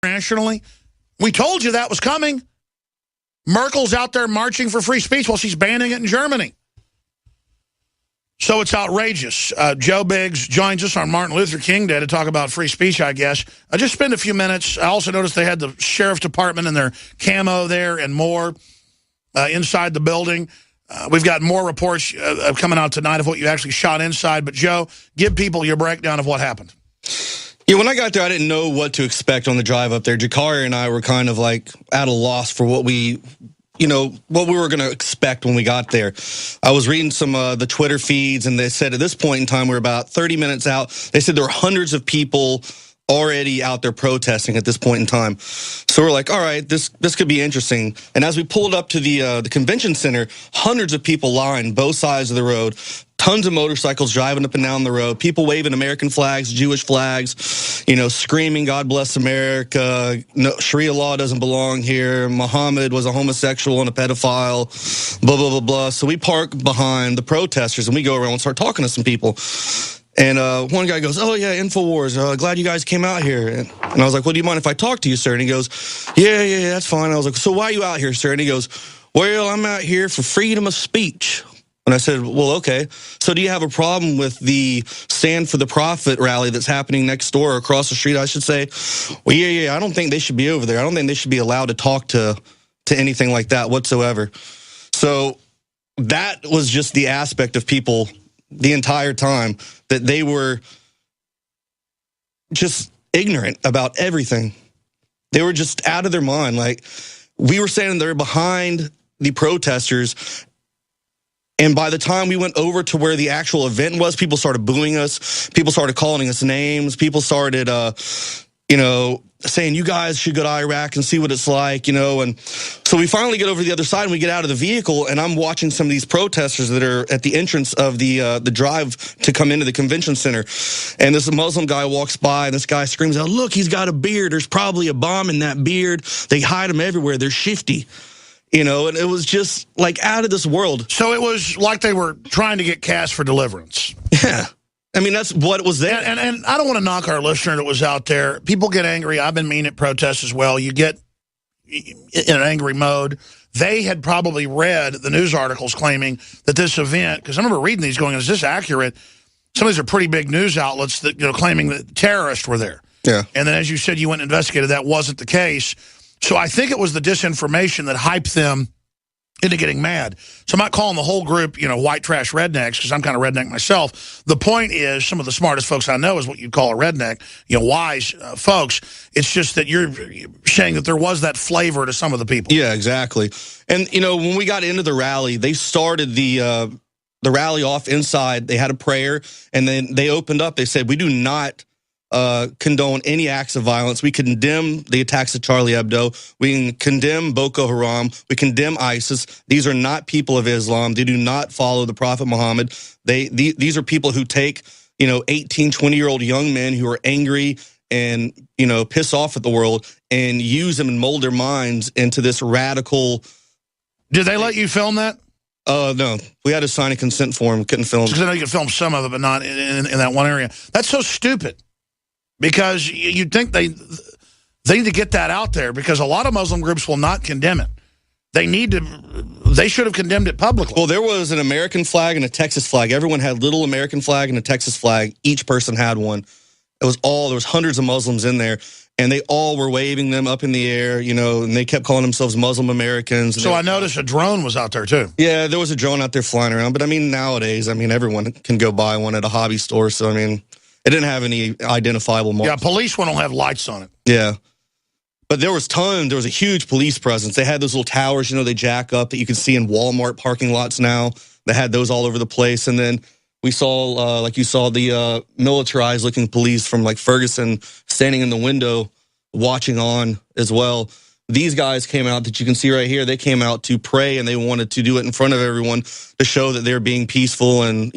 internationally. We told you that was coming. Merkel's out there marching for free speech while she's banning it in Germany. So it's outrageous. Joe Biggs joins us on Martin Luther King Day to talk about free speech, I guess. I just spent a few minutes. I also noticed they had the sheriff's department and their camo there and more inside the building. We've got more reports coming out tonight of what you actually shot inside. But, Joe, give people your breakdown of what happened. Yeah, when I got there, I didn't know what to expect on the drive up there. Jakari and I were kind of like at a loss for what we were going to expect when we got there. I was reading some the Twitter feeds, and they said at this point in time, we're about 30 minutes out. They said there were hundreds of people already out there protesting at this point in time. So we're like, all right, this could be interesting. And as we pulled up to the convention center, hundreds of people lined both sides of the road. Tons of motorcycles driving up and down the road, people waving American flags, Jewish flags, screaming, God bless America, no, Sharia law doesn't belong here, Muhammad was a homosexual and a pedophile, blah, blah, blah, blah. So we park behind the protesters and we go around and start talking to some people. And one guy goes, oh, yeah, InfoWars, glad you guys came out here. And I was like, well, do you mind if I talk to you, sir? And he goes, yeah, that's fine. I was like, so why are you out here, sir? And he goes, well, I'm out here for freedom of speech. And I said, well, okay. So do you have a problem with the Stand for the Prophet rally that's happening next door or across the street, I should say? Well, yeah, I don't think they should be over there. I don't think they should be allowed to talk to anything like that whatsoever. So that was just the aspect of people the entire time, that they were just ignorant about everything. They were just out of their mind. Like, we were standing there behind the protesters, and by the time we went over to where the actual event was, people started booing us. People started calling us names. People started, saying, you guys should go to Iraq and see what it's like, And so we finally get over to the other side and we get out of the vehicle, and I'm watching some of these protesters that are at the entrance of the drive to come into the convention center. And this Muslim guy walks by, and this guy screams out, look, he's got a beard. There's probably a bomb in that beard. They hide them everywhere. They're shifty. And it was just like out of this world. So it was like they were trying to get cast for deliverance. Yeah. I mean, that's what was there. And I don't want to knock our listener that was out there. People get angry. I've been mean at protests as well. You get in an angry mode. They had probably read the news articles claiming that this event, because I remember reading these going, is this accurate? Some of these are pretty big news outlets that claiming that terrorists were there. Yeah. And then, as you said, you went and investigated. That wasn't the case. So I think it was the disinformation that hyped them into getting mad. So I'm not calling the whole group, white trash rednecks, because I'm kind of redneck myself. The point is, some of the smartest folks I know is what you'd call a redneck, wise folks. It's just that you're saying that there was that flavor to some of the people. Yeah, exactly. And, when we got into the rally, they started the rally off inside. They had a prayer, and then they opened up. They said, we do not condone any acts of violence. We condemn the attacks at Charlie Hebdo. We condemn Boko Haram. We condemn ISIS. These are not people of Islam. They do not follow the Prophet Muhammad. These are people who take, 18, 20-year-old young men who are angry and, piss off at the world and use them and mold their minds into this radical. Did they let you film that? No. We had to sign a consent form. Couldn't film. Because I know you could film some of it, but not in that one area. That's so stupid. Because you'd think they need to get that out there, because a lot of Muslim groups will not condemn it. They should have condemned it publicly. Well, there was an American flag and a Texas flag. Everyone had little American flag and a Texas flag. Each there was hundreds of Muslims in there, and they all were waving them up in the air, and they kept calling themselves Muslim Americans. So I noticed a drone was out there too. Yeah, there was a drone out there flying around. But nowadays, everyone can go buy one at a hobby store. So, it didn't have any identifiable marks. Yeah, police one don't have lights on it. Yeah. But there was a huge police presence. They had those little towers, they jack up that you can see in Walmart parking lots now. They had those all over the place. And then we saw, like you saw, the militarized looking police from like Ferguson standing in the window watching on as well. These guys came out that you can see right here. They came out to pray, and they wanted to do it in front of everyone to show that they're being peaceful and,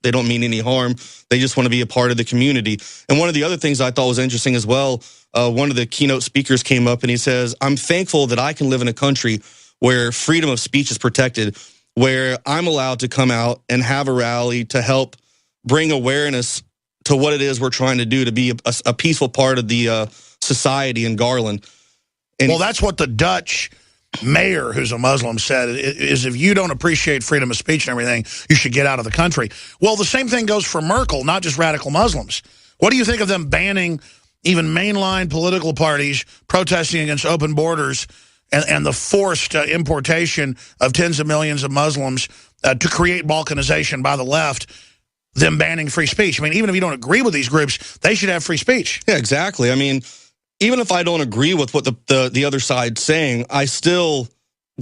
they don't mean any harm. They just want to be a part of the community. And one of the other things I thought was interesting as well, one of the keynote speakers came up and he says, I'm thankful that I can live in a country where freedom of speech is protected, where I'm allowed to come out and have a rally to help bring awareness to what it is we're trying to do to be a peaceful part of the society in Garland. And well, that's what the Dutch mayor, who's a Muslim, said, is if you don't appreciate freedom of speech and everything, you should get out of the country. Well, the same thing goes for Merkel, not just radical Muslims. What do you think of them banning even mainline political parties protesting against open borders and the forced importation of tens of millions of Muslims to create balkanization by the left, them banning free speech? I mean, even if you don't agree with these groups, they should have free speech. Yeah, exactly. I mean, even if I don't agree with what the other side's saying, I'm still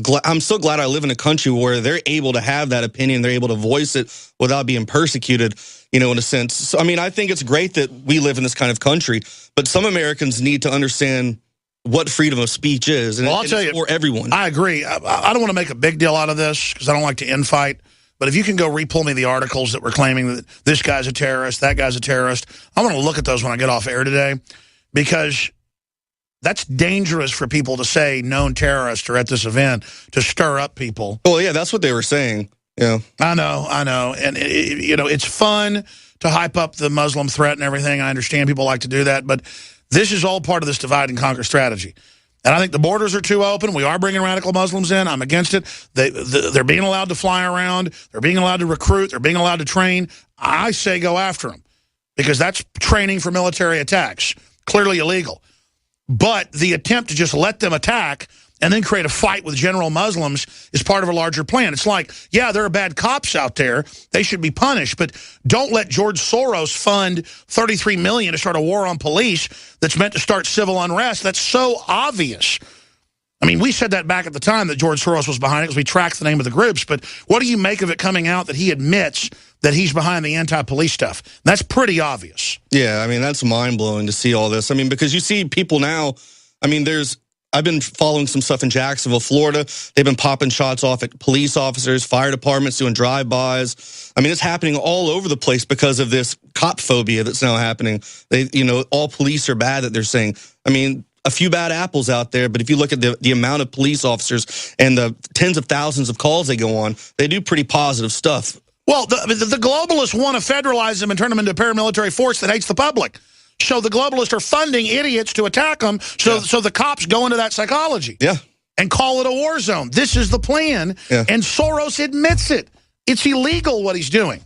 glad I live in a country where they're able to have that opinion, they're able to voice it without being persecuted, in a sense. So, I mean, I think it's great that we live in this kind of country, but some Americans need to understand what freedom of speech is, and, well, I'll tell you, for everyone. I agree. I don't want to make a big deal out of this because I don't like to infight, but if you can go re-pull me the articles that were claiming that this guy's a terrorist, that guy's a terrorist, I want to look at those when I get off air today, because that's dangerous for people to say known terrorists are at this event to stir up people. Well, yeah, that's what they were saying. Yeah, I know. And, it's fun to hype up the Muslim threat and everything. I understand people like to do that, but this is all part of this divide and conquer strategy. And I think the borders are too open. We are bringing radical Muslims in. I'm against it. They're being allowed to fly around. They're being allowed to recruit. They're being allowed to train. I say go after them because that's training for military attacks. Clearly illegal. But the attempt to just let them attack and then create a fight with general Muslims is part of a larger plan. It's like, yeah, there are bad cops out there. They should be punished. But don't let George Soros fund $33 million to start a war on police that's meant to start civil unrest. That's so obvious. I mean, we said that back at the time that George Soros was behind it because we tracked the name of the groups. But what do you make of it coming out that he admits that he's behind the anti-police stuff? That's pretty obvious. Yeah, I mean, that's mind-blowing to see all this. I mean, because you see people now, I mean, I've been following some stuff in Jacksonville, Florida. They've been popping shots off at police officers, fire departments doing drive-bys. I mean, it's happening all over the place because of this cop phobia that's now happening. All police are bad that they're saying. I mean, a few bad apples out there, but if you look at the amount of police officers and the tens of thousands of calls they go on, they do pretty positive stuff. Well, the globalists want to federalize them and turn them into a paramilitary force that hates the public. So the globalists are funding idiots to attack them, so the cops go into that psychology. Yeah. And call it a war zone. This is the plan, and Soros admits it. It's illegal what he's doing.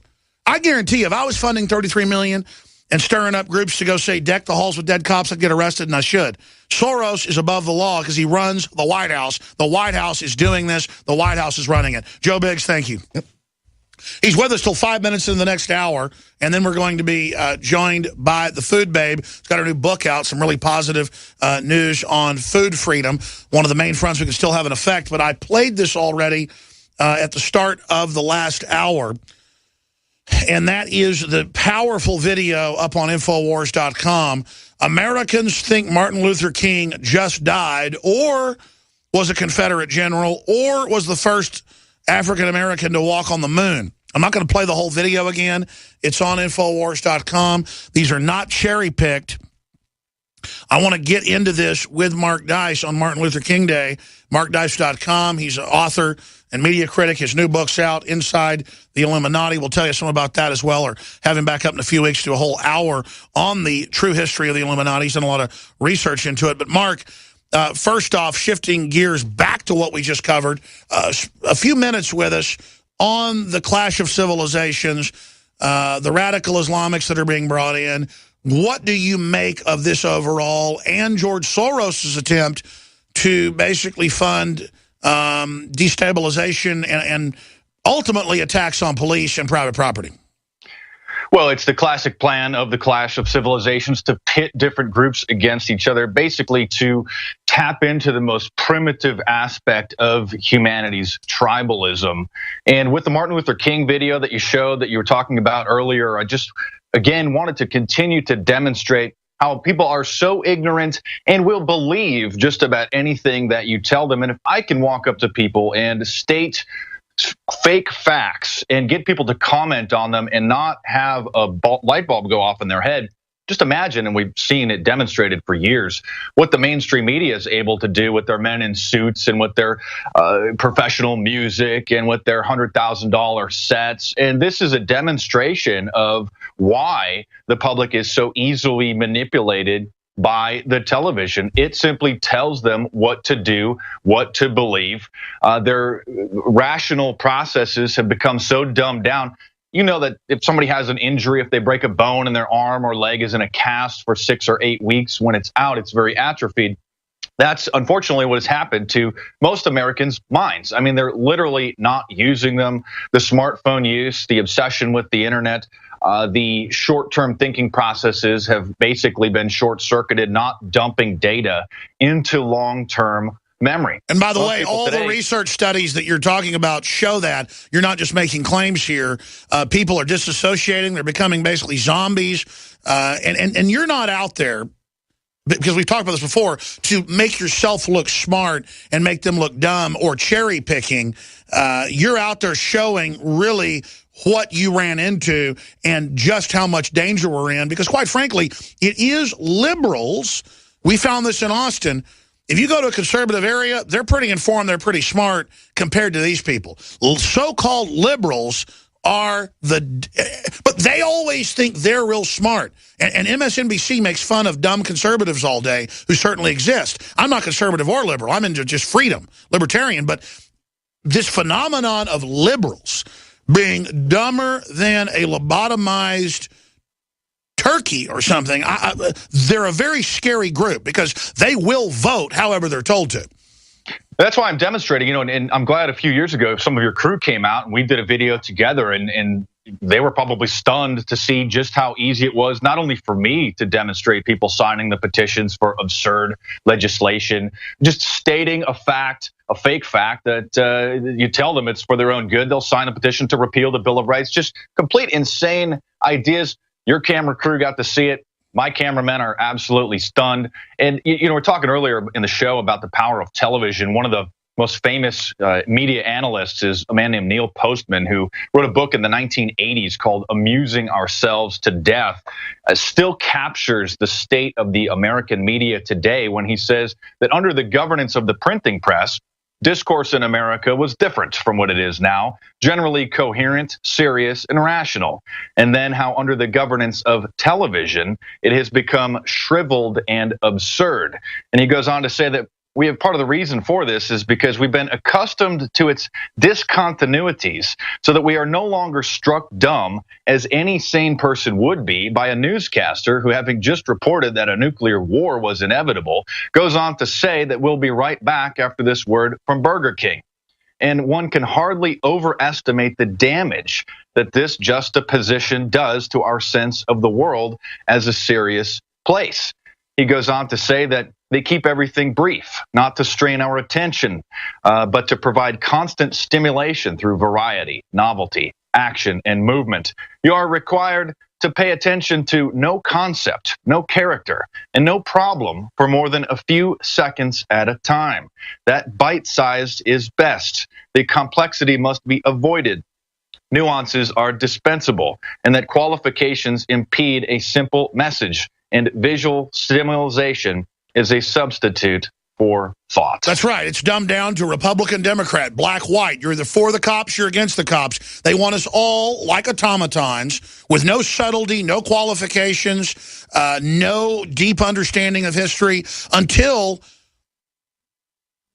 I guarantee you, if I was funding $33 million and stirring up groups to go say, deck the halls with dead cops, I'd get arrested, and I should. Soros is above the law because he runs the White House. The White House is doing this. The White House is running it. Joe Biggs, thank you. Yep. He's with us till 5 minutes in the next hour, and then we're going to be joined by the Food Babe. He's got a new book out, some really positive news on food freedom, one of the main fronts we can still have an effect. But I played this already at the start of the last hour, and that is the powerful video up on Infowars.com. Americans think Martin Luther King just died, or was a Confederate general, or was the first African-American to walk on the moon. I'm not going to play the whole video again. It's on Infowars.com. These are not cherry-picked. I want to get into this with Mark Dice on Martin Luther King Day. MarkDice.com. He's an author and media critic. His new book's out, Inside the Illuminati. We'll tell you something about that as well, or have him back up in a few weeks to a whole hour on the true history of the Illuminati. He's done a lot of research into it. But Mark, first off, shifting gears back to what we just covered, a few minutes with us on the clash of civilizations, the radical Islamics that are being brought in. What do you make of this overall and George Soros' attempt to basically fund destabilization and ultimately attacks on police and private property? Well, it's the classic plan of the clash of civilizations to pit different groups against each other, basically to tap into the most primitive aspect of humanity's tribalism. And with the Martin Luther King video that you showed, that you were talking about earlier, I just, again, wanted to continue to demonstrate how people are so ignorant and will believe just about anything that you tell them. And if I can walk up to people and state fake facts and get people to comment on them and not have a light bulb go off in their head, just imagine, and we've seen it demonstrated for years, what the mainstream media is able to do with their men in suits and with their professional music and with their $100,000 sets. And this is a demonstration of why the public is so easily manipulated by the television. It simply tells them what to do, what to believe. Their rational processes have become so dumbed down. You know that if somebody has an injury, if they break a bone and their arm or leg is in a cast for 6 or 8 weeks, when it's out, it's very atrophied. That's unfortunately what has happened to most Americans' minds. I mean, they're literally not using them. The smartphone use, the obsession with the internet, the short-term thinking processes have basically been short-circuited, not dumping data into long-term memory. And by the way, all the research studies that you're talking about show that. You're not just making claims here. People are disassociating. They're becoming basically zombies. And you're not out there, because we've talked about this before, to make yourself look smart and make them look dumb or cherry picking. You're out there showing really what you ran into and just how much danger we're in. Because quite frankly, it is liberals. We found this in Austin. If you go to a conservative area, they're pretty informed, they're pretty smart compared to these people. So-called liberals are but they always think they're real smart. And MSNBC makes fun of dumb conservatives all day, who certainly exist. I'm not conservative or liberal. I'm into just freedom, libertarian. But this phenomenon of liberals being dumber than a lobotomized turkey or something, they're a very scary group, because they will vote however they're told to. That's why I'm demonstrating, and I'm glad a few years ago some of your crew came out and we did a video together, and they were probably stunned to see just how easy it was, not only for me to demonstrate people signing the petitions for absurd legislation, just stating a fact, a fake fact that you tell them it's for their own good. They'll sign a petition to repeal the Bill of Rights, just complete insane ideas. Your camera crew got to see it. My cameramen are absolutely stunned. And, we're talking earlier in the show about the power of television. One of the most famous media analysts is a man named Neil Postman, who wrote a book in the 1980s called Amusing Ourselves to Death. Still captures the state of the American media today when he says that under the governance of the printing press, discourse in America was different from what it is now, generally coherent, serious, and rational. And then how under the governance of television, it has become shriveled and absurd. And he goes on to say that we have part of the reason for this is because we've been accustomed to its discontinuities, so that we are no longer struck dumb, as any sane person would be, by a newscaster who, having just reported that a nuclear war was inevitable, goes on to say that we'll be right back after this word from Burger King. And one can hardly overestimate the damage that this juxtaposition does to our sense of the world as a serious place. He goes on to say that they keep everything brief, not to strain our attention, but to provide constant stimulation through variety, novelty, action, and movement. You are required to pay attention to no concept, no character, and no problem for more than a few seconds at a time. That bite-sized is best. The complexity must be avoided. Nuances are dispensable, and that qualifications impede a simple message, and visual stimulation is a substitute for thought. That's right. It's dumbed down to Republican, Democrat, black, white. You're either for the cops, you're against the cops. They want us all like automatons with no subtlety, no qualifications, no deep understanding of history, until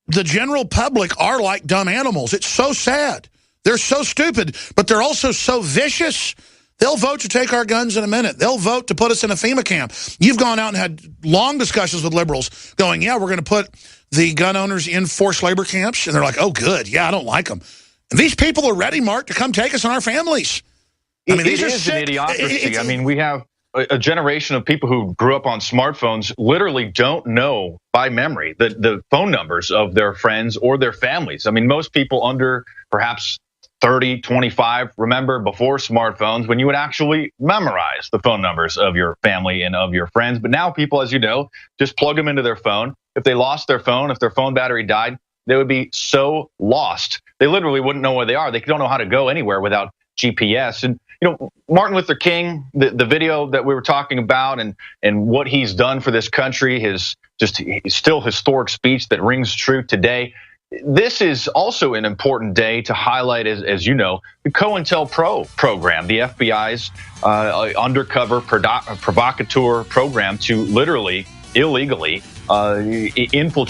the general public are like dumb animals. It's so sad. They're so stupid, but they're also so vicious. They'll vote to take our guns in a minute. They'll vote to put us in a FEMA camp. You've gone out and had long discussions with liberals going, yeah, we're going to put the gun owners in forced labor camps. And they're like, oh, good. Yeah, I don't like them. And these people are ready, Mark, to come take us and our families. I mean, these are sick. An idiocracy. I mean, we have a generation of people who grew up on smartphones literally don't know by memory the phone numbers of their friends or their families. I mean, most people under perhaps 30, 25, remember before smartphones when you would actually memorize the phone numbers of your family and of your friends. But now people, as you know, just plug them into their phone. If they lost their phone, if their phone battery died, they would be so lost. They literally wouldn't know where they are. They don't know how to go anywhere without GPS. And, Martin Luther King, the video that we were talking about and what he's done for this country, his still historic speech that rings true today. This is also an important day to highlight, as you know, the COINTELPRO program, the FBI's undercover provocateur program to literally illegally infiltrate